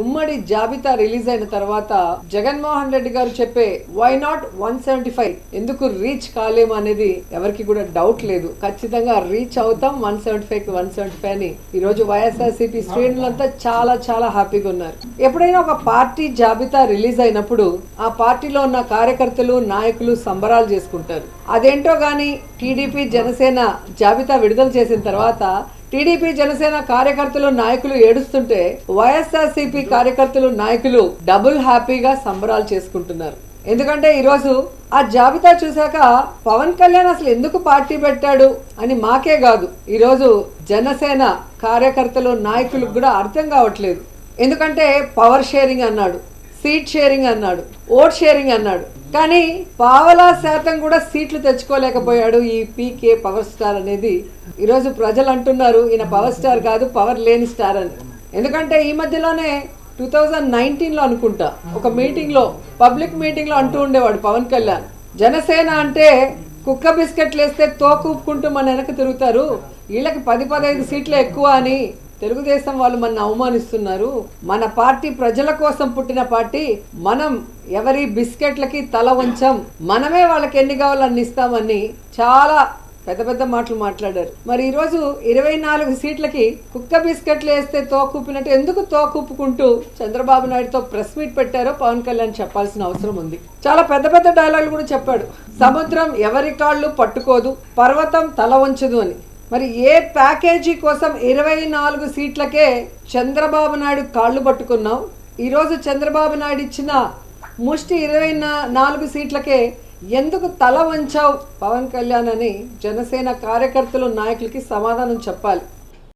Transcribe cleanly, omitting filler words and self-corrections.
ఉమ్మడి జాబితా రిలీజ్ అయిన తర్వాత జగన్మోహన్ రెడ్డి గారు చెప్పే వై నాట్ 175 ఎందుకు రీచ్ కాలేము అనేది ఎవరికి కూడా డౌట్ లేదు. ఖచ్చితంగా రీచ్ అవుతాం 175 కి 175 అని ఈ రోజు వైఎస్ఆర్సీపీ శ్రేణులంతా చాలా చాలా హ్యాపీగా ఉన్నారు. ఎప్పుడైనా ఒక పార్టీ జాబితా రిలీజ్ అయినప్పుడు ఆ పార్టీలో ఉన్న కార్యకర్తలు నాయకులు సంబరాలు చేసుకుంటారు. అదేంటో గానీ టీడీపీ జనసేన జాబితా విడుదల చేసిన తర్వాత టీడీపీ జనసేన కార్యకర్తలు నాయకులు ఏడుస్తుంటే వైఎస్ఆర్సీపీ కార్యకర్తలు నాయకులు డబుల్ హ్యాపీగా సంబరాలు చేసుకుంటున్నారు. ఎందుకంటే ఈరోజు ఆ జాబితా చూశాక పవన్ కళ్యాణ్ అసలు ఎందుకు పార్టీ పెట్టాడు అని మాకే కాదు, ఈరోజు జనసేన కార్యకర్తలు నాయకులకు కూడా అర్థం కావట్లేదు. ఎందుకంటే పవర్ షేరింగ్ అన్నాడు, సీట్ షేరింగ్ అన్నాడు, ఓట్ షేరింగ్ అన్నాడు, కానీ పావలా శాతం కూడా సీట్లు తెచ్చుకోలేకపోయాడు ఈ పీకే పవర్ స్టార్ అనేది. ఈరోజు ప్రజలు అంటున్నారు ఈయన పవర్ స్టార్ కాదు, పవర్ లేని స్టార్ అని. ఎందుకంటే ఈ మధ్యలోనే 2019లో అనుకుంటా ఒక మీటింగ్లో, పబ్లిక్ మీటింగ్లో అంటూ ఉండేవాడు పవన్ కళ్యాణ్, జనసేన అంటే కుక్క బిస్కెట్లు వేస్తే తోకూపుకుంటూ మన వెనక తిరుగుతారు, వీళ్ళకి 10-15 సీట్లు ఎక్కువ అని తెలుగుదేశం వాళ్ళు మన అవమానిస్తున్నారు, మన పార్టీ ప్రజల కోసం పుట్టిన పార్టీ, మనం ఎవరి బిస్కెట్లకి తల వంచాం, మనమే వాళ్ళకి ఎన్ని కావాలో అన్ని ఇస్తామని చాలా పెద్ద పెద్ద మాటలు మాట్లాడారు. మరి ఈరోజు 24 సీట్లకి కుక్క బిస్కెట్లు వేస్తే తోకూపినట్టు ఎందుకు తోకూపుకుంటూ చంద్రబాబు నాయుడుతో ప్రెస్ మీట్ పెట్టారో పవన్ కళ్యాణ్ చెప్పాల్సిన అవసరం ఉంది. చాలా పెద్ద పెద్ద డైలాగులు కూడా చెప్పాడు. సముద్రం ఎవరి కాళ్ళు పట్టుకోదు, పర్వతం తల వంచదు అని. మరి ఏ ప్యాకేజీ కోసం 24 సీట్లకే చంద్రబాబు నాయుడు కాళ్ళు పట్టుకున్నాం, ఈరోజు చంద్రబాబు నాయుడు ఇచ్చిన ముష్టి 24 సీట్లకే ఎందుకు తల వంచావు పవన్ కళ్యాణ్ అని జనసేన కార్యకర్తలు నాయకులకి సమాధానం చెప్పాలి.